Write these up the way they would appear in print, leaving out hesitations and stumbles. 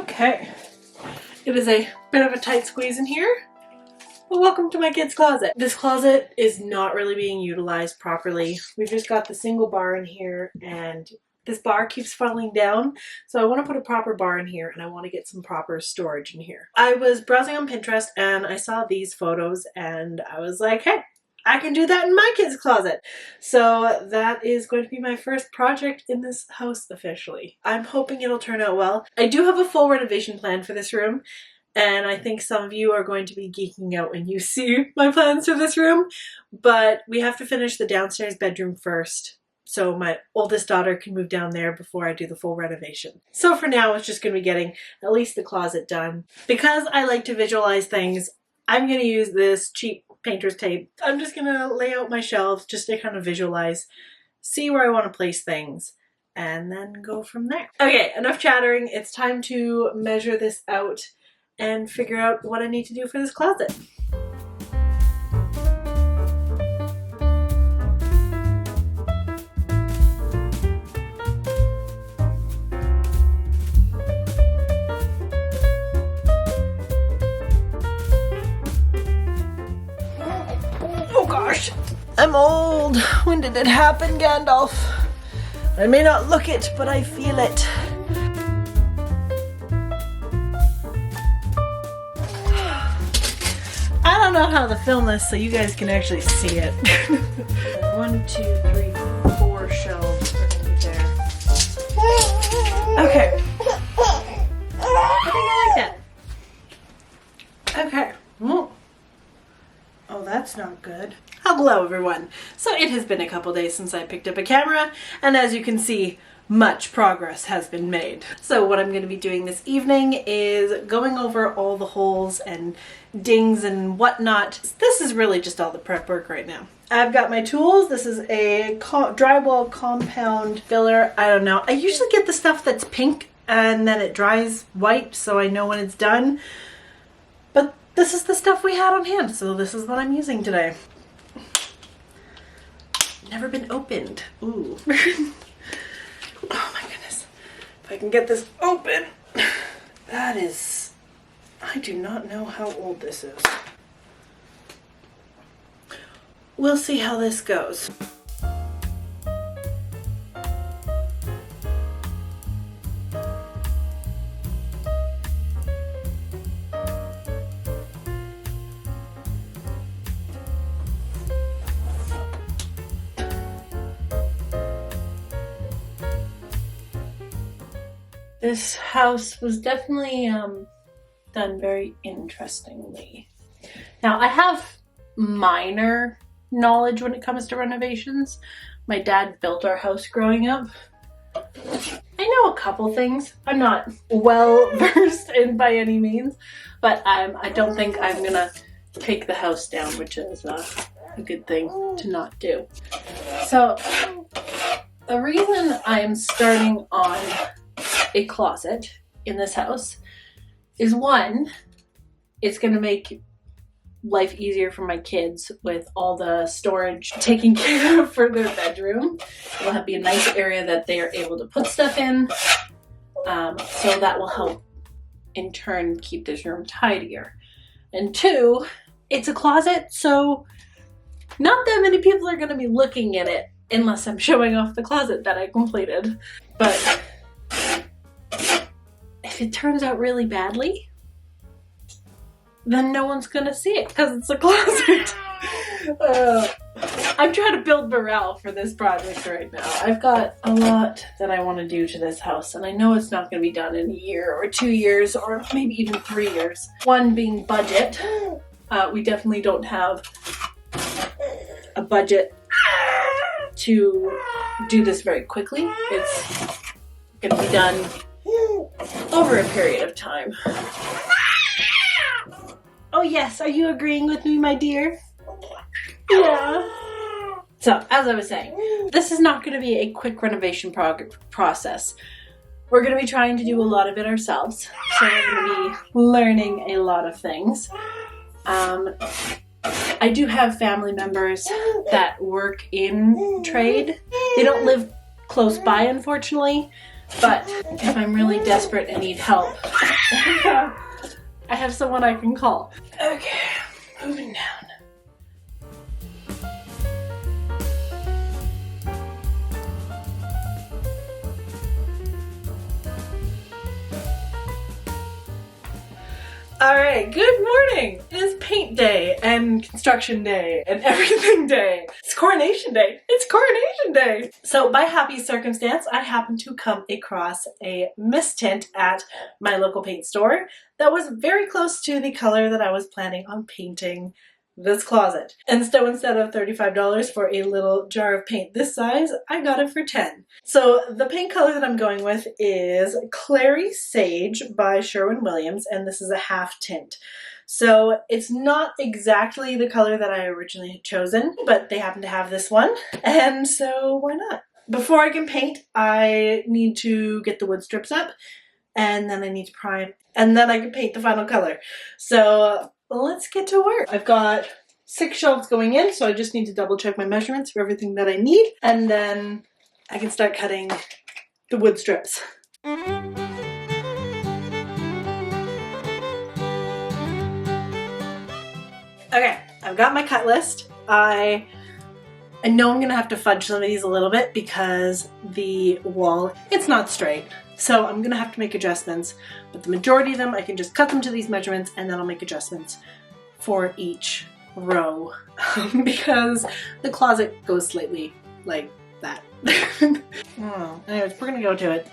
Okay, it is a bit of a tight squeeze in here. Well, welcome to my kid's closet. This closet is not really being utilized properly. We've just got the single bar in here and this bar keeps falling down. So I want to put a proper bar in here and I want to get some proper storage in here. I was browsing on Pinterest and I saw these photos and I was like, hey, I can do that in my kid's closet. So that is going to be my first project in this house officially. I'm hoping it'll turn out well. I do have a full renovation plan for this room. And I think some of you are going to be geeking out when you see my plans for this room. But we have to finish the downstairs bedroom first, so my oldest daughter can move down there before I do the full renovation. So for now, it's just going to be getting at least the closet done. Because I like to visualize things, I'm going to use this cheap painter's tape. I'm just going to lay out my shelves just to kind of visualize, see where I want to place things, and then go from there. Okay, enough chattering. It's time to measure this out and figure out what I need to do for this closet. Oh gosh, I'm old. When did it happen, Gandalf? I may not look it, but I feel it. I don't know how to film this so you guys can actually see it. 1, 2, 3, 4 shelves are gonna be there. Okay. I think I like that. Okay. Oh, that's not good. Hello everyone. So it has been a couple days since I picked up a camera, and as you can see, much progress has been made. So what I'm going to be doing this evening is going over all the holes and dings and whatnot. This is really just all the prep work right now. I've got my tools. This is a drywall compound filler. I don't know. I usually get the stuff that's pink and then it dries white so I know when it's done. But this is the stuff we had on hand, so this is what I'm using today. Never been opened. Ooh. Oh my goodness. If I can get this open. That is... I do not know how old this is. We'll see how this goes. This house was definitely done very interestingly. Now, I have minor knowledge when it comes to renovations. My dad built our house growing up. I know a couple things. I'm not well versed in by any means, but I don't think I'm gonna take the house down, which is a good thing to not do. So, the reason I'm starting on a closet in this house is, one, it's going to make life easier for my kids with all the storage taken care of for their bedroom. It'll be a nice area that they are able to put stuff in, so that will help in turn keep this room tidier. And two, it's a closet, so not that many people are going to be looking at it unless I'm showing off the closet that I completed. But if it turns out really badly, then no one's gonna see it because it's a closet. I'm trying to build morale for this project right now. I've got a lot that I want to do to this house, and I know it's not going to be done in a year or 2 years or maybe even 3 years. One being budget. We definitely don't have a budget to do this very quickly. It's going to be done over a period of time. Oh yes, are you agreeing with me, my dear? Yeah. So, as I was saying, this is not going to be a quick renovation process. We're going to be trying to do a lot of it ourselves. So we're going to be learning a lot of things. I do have family members that work in trade. They don't live close by, unfortunately, But if I'm really desperate and need help, I have someone I can call. Okay, moving down. Alright, good morning! It is paint day and construction day and everything day. It's coronation day! It's coronation day! So by happy circumstance, I happened to come across a mist tint at my local paint store that was very close to the color that I was planning on painting this closet. And so instead of $35 for a little jar of paint this size, I got it for $10. So the paint color that I'm going with is Clary Sage by Sherwin Williams, and this is a half tint. So it's not exactly the color that I originally had chosen, but they happen to have this one, and so why not? Before I can paint, I need to get the wood strips up, and then I need to prime, and then I can paint the final color. So let's get to work. I've got 6 shelves going in, so I just need to double check my measurements for everything that I need, and then I can start cutting the wood strips. Okay, I've got my cut list. I know I'm gonna have to fudge some of these a little bit because the wall, it's not straight. So I'm gonna have to make adjustments, but the majority of them, I can just cut them to these measurements and then I'll make adjustments for each row because the closet goes slightly like that. Anyways, we're gonna go to it.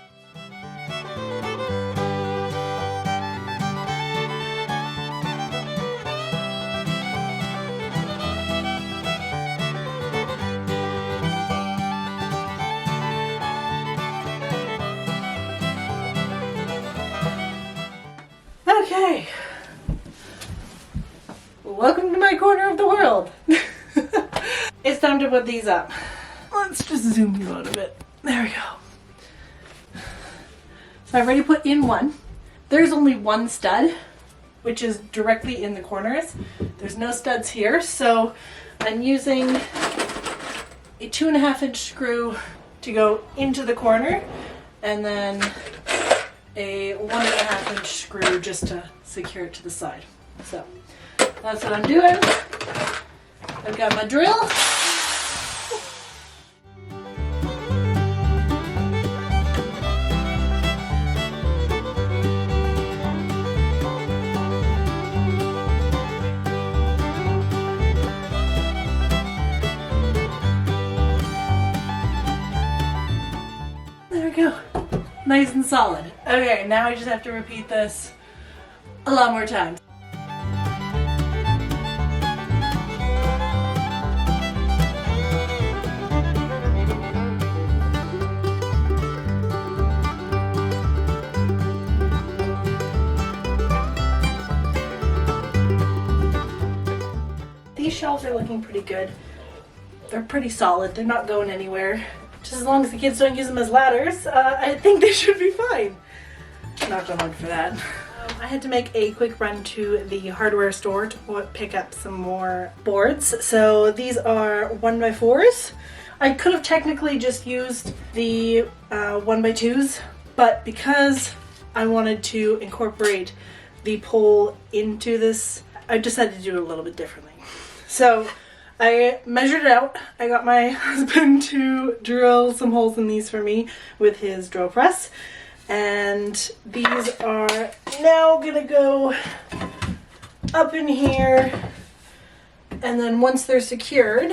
Okay, welcome to my corner of the world. It's time to put these up. Let's just zoom you out a bit. There we go. So I've already put in one. There's only one stud, which is directly in the corners. There's no studs here, so I'm using a 2.5-inch screw to go into the corner, and then a 1.5-inch screw just to secure it to the side. So that's what I'm doing. I've got my drill. There we go. Nice and solid. Okay, now I just have to repeat this a lot more times. These shelves are looking pretty good. They're pretty solid. They're not going anywhere. Just as long as the kids don't use them as ladders, I think they should be fine. Knock on wood for that. I had to make a quick run to the hardware store to pick up some more boards. So these are 1x4s. I could have technically just used the 1x2s, but because I wanted to incorporate the pole into this, I decided to do it a little bit differently. So I measured it out. I got my husband to drill some holes in these for me with his drill press. And these are now gonna go up in here. And then once they're secured,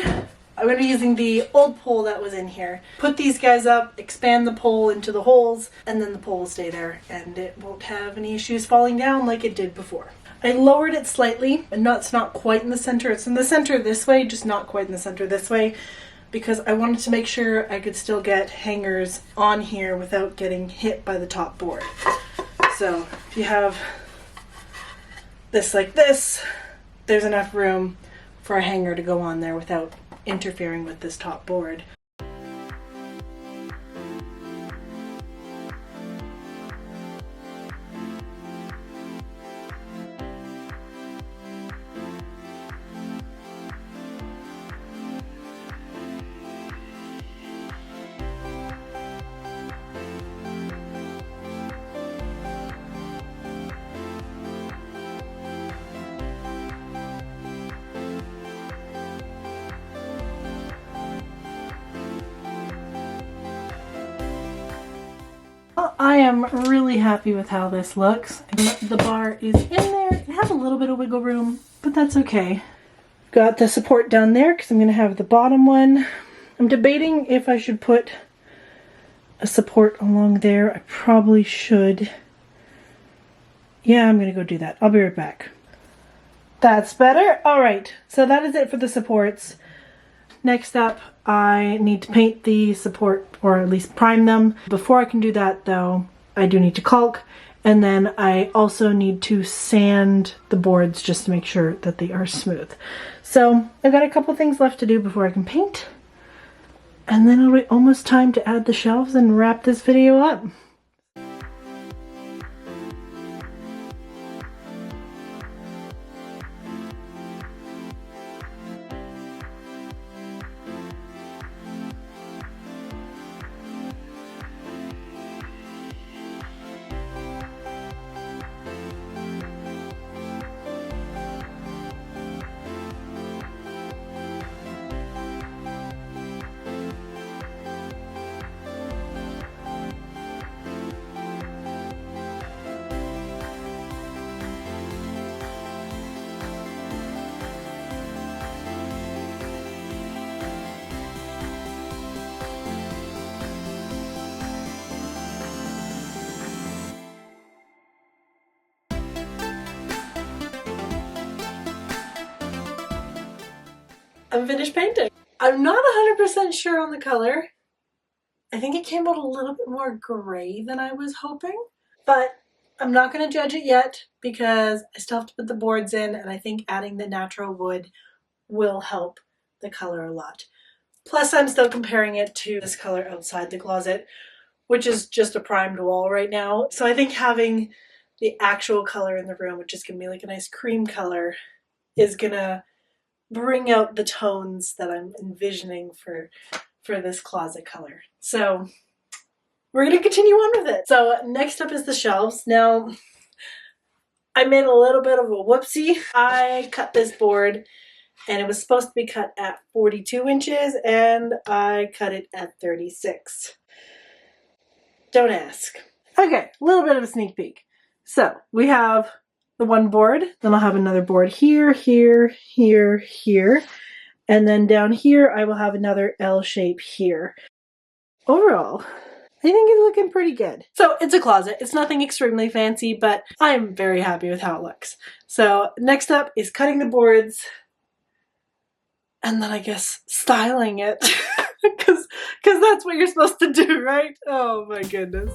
I'm gonna be using the old pole that was in here. Put these guys up, expand the pole into the holes, and then the pole will stay there and it won't have any issues falling down like it did before. I lowered it slightly, and it's not quite in the center. It's in the center this way, just not quite in the center this way, because I wanted to make sure I could still get hangers on here without getting hit by the top board. So if you have this like this, there's enough room for a hanger to go on there without interfering with this top board. I am really happy with how this looks. The bar is in there. It has a little bit of wiggle room, but that's okay. Got the support down there because I'm going to have the bottom one. I'm debating if I should put a support along there. I probably should. Yeah, I'm going to go do that. I'll be right back. That's better. All right, so that is it for the supports. Next up, I need to paint the support, or at least prime them. Before I can do that though, I do need to caulk, and then I also need to sand the boards just to make sure that they are smooth. So I've got a couple things left to do before I can paint, and then it'll be almost time to add the shelves and wrap this video up. I'm finished painting. I'm not 100% sure on the color. I think it came out a little bit more gray than I was hoping, but I'm not going to judge it yet because I still have to put the boards in, and I think adding the natural wood will help the color a lot. Plus, I'm still comparing it to this color outside the closet, which is just a primed wall right now. So I think having the actual color in the room, which is going to be like a nice cream color, is going to bring out the tones that I'm envisioning for this closet color. So we're going to continue on with it. So next up is the shelves. Now, I made a little bit of a whoopsie. I cut this board and it was supposed to be cut at 42 inches and I cut it at 36. Don't ask. Okay, a little bit of a sneak peek. So we have the one board, then I'll have another board here, here, here, here, and then down here I will have another L shape here. Overall, I think it's looking pretty good. So it's a closet. It's nothing extremely fancy, but I'm very happy with how it looks. So next up is cutting the boards, and then I guess styling it, because that's what you're supposed to do, right? Oh my goodness.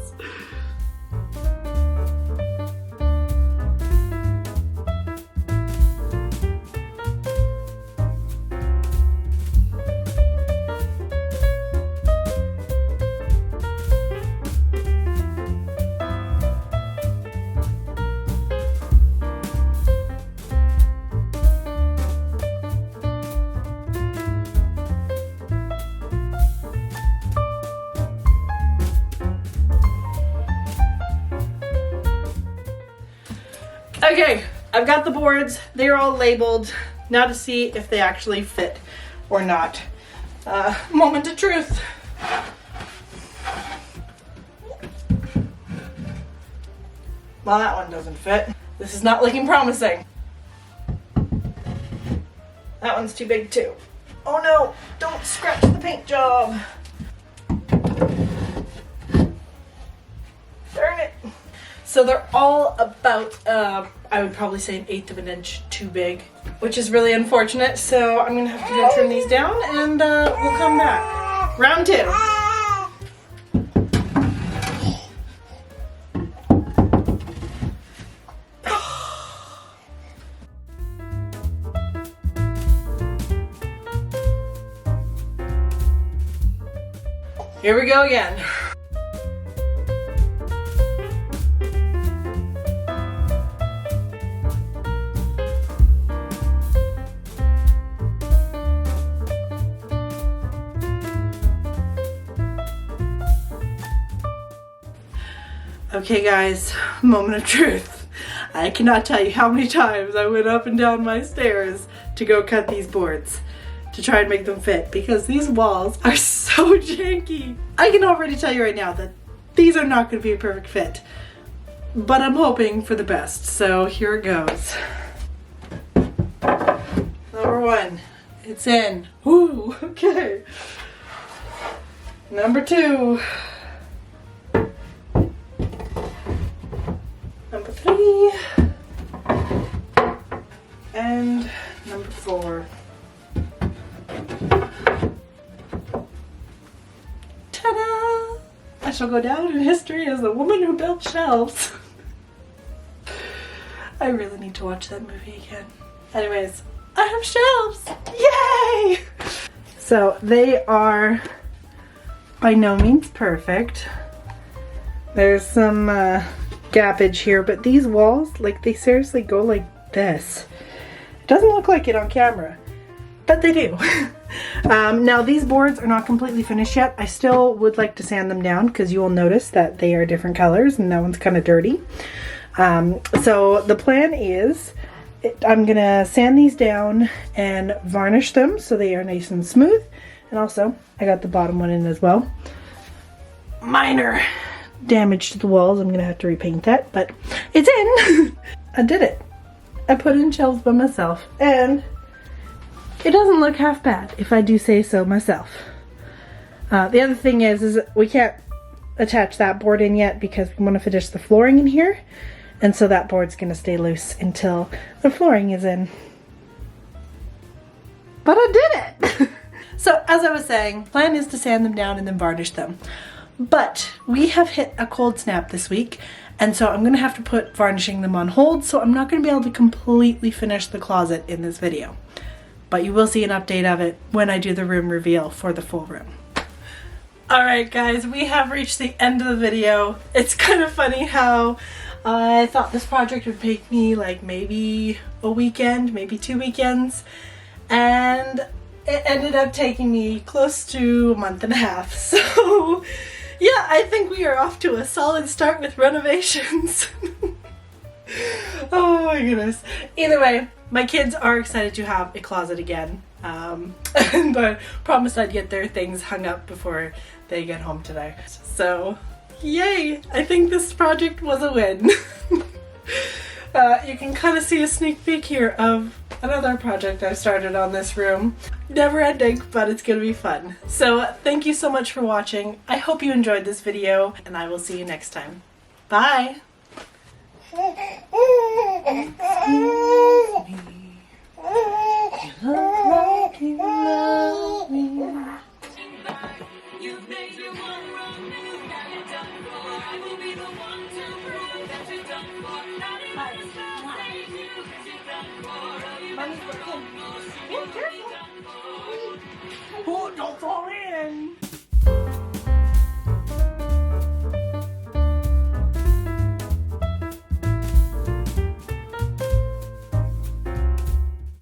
Okay, I've got the boards. They're all labeled. Now to see if they actually fit or not. Moment of truth. Well, that one doesn't fit. This is not looking promising. That one's too big too. Oh no, don't scratch the paint job. Darn it. So they're all about, I would probably say 1/8 of an inch too big, which is really unfortunate. So I'm gonna have to go trim these down and we'll come back. Round 2. Here we go again. Okay guys, moment of truth. I cannot tell you how many times I went up and down my stairs to go cut these boards to try and make them fit because these walls are so janky. I can already tell you right now that these are not going to be a perfect fit. But I'm hoping for the best, so here it goes. Number 1, it's in. Woo, okay. Number 2. Number 3. And number 4. Ta-da! I shall go down in history as the woman who built shelves. I really need to watch that movie again. Anyways, I have shelves! Yay! So they are by no means perfect. There's some gappage here, but these walls, like, they seriously go like this. It doesn't look like it on camera, but they do. Now these boards are not completely finished yet. I still would like to sand them down because you will notice that they are different colors and that one's kind of dirty. So the plan is I'm gonna sand these down and varnish them so they are nice and smooth. And also I got the bottom one in as well. Minor damage to the walls. I'm gonna have to repaint that, but it's in. I did it. I put in shelves by myself and it doesn't look half bad, if I do say so myself. The other thing is we can't attach that board in yet because we want to finish the flooring in here. And so that board's going to stay loose until the flooring is in. But I did it! So as I was saying, plan is to sand them down and then varnish them. But we have hit a cold snap this week, and so I'm going to have to put varnishing them on hold, so I'm not going to be able to completely finish the closet in this video. But you will see an update of it when I do the room reveal for the full room. Alright guys, we have reached the end of the video. It's kind of funny how I thought this project would take me like maybe a weekend, maybe 2 weekends, and it ended up taking me close to a month and a half. So yeah, I think we are off to a solid start with renovations. Oh my goodness. Either way, my kids are excited to have a closet again. And I promised I'd get their things hung up before they get home today. So yay! I think this project was a win. You can kind of see a sneak peek here of another project I started on this room. Never ending, but it's gonna be fun. So thank you so much for watching. I hope you enjoyed this video, and I will see you next time. Bye! Excuse me. You look like you love me. You've made your one wrong move, now you're done for. I will be the one to prove that you're done for. Not even say you that you're done for. Mommy's working. Oh, careful. Oh, don't fall in.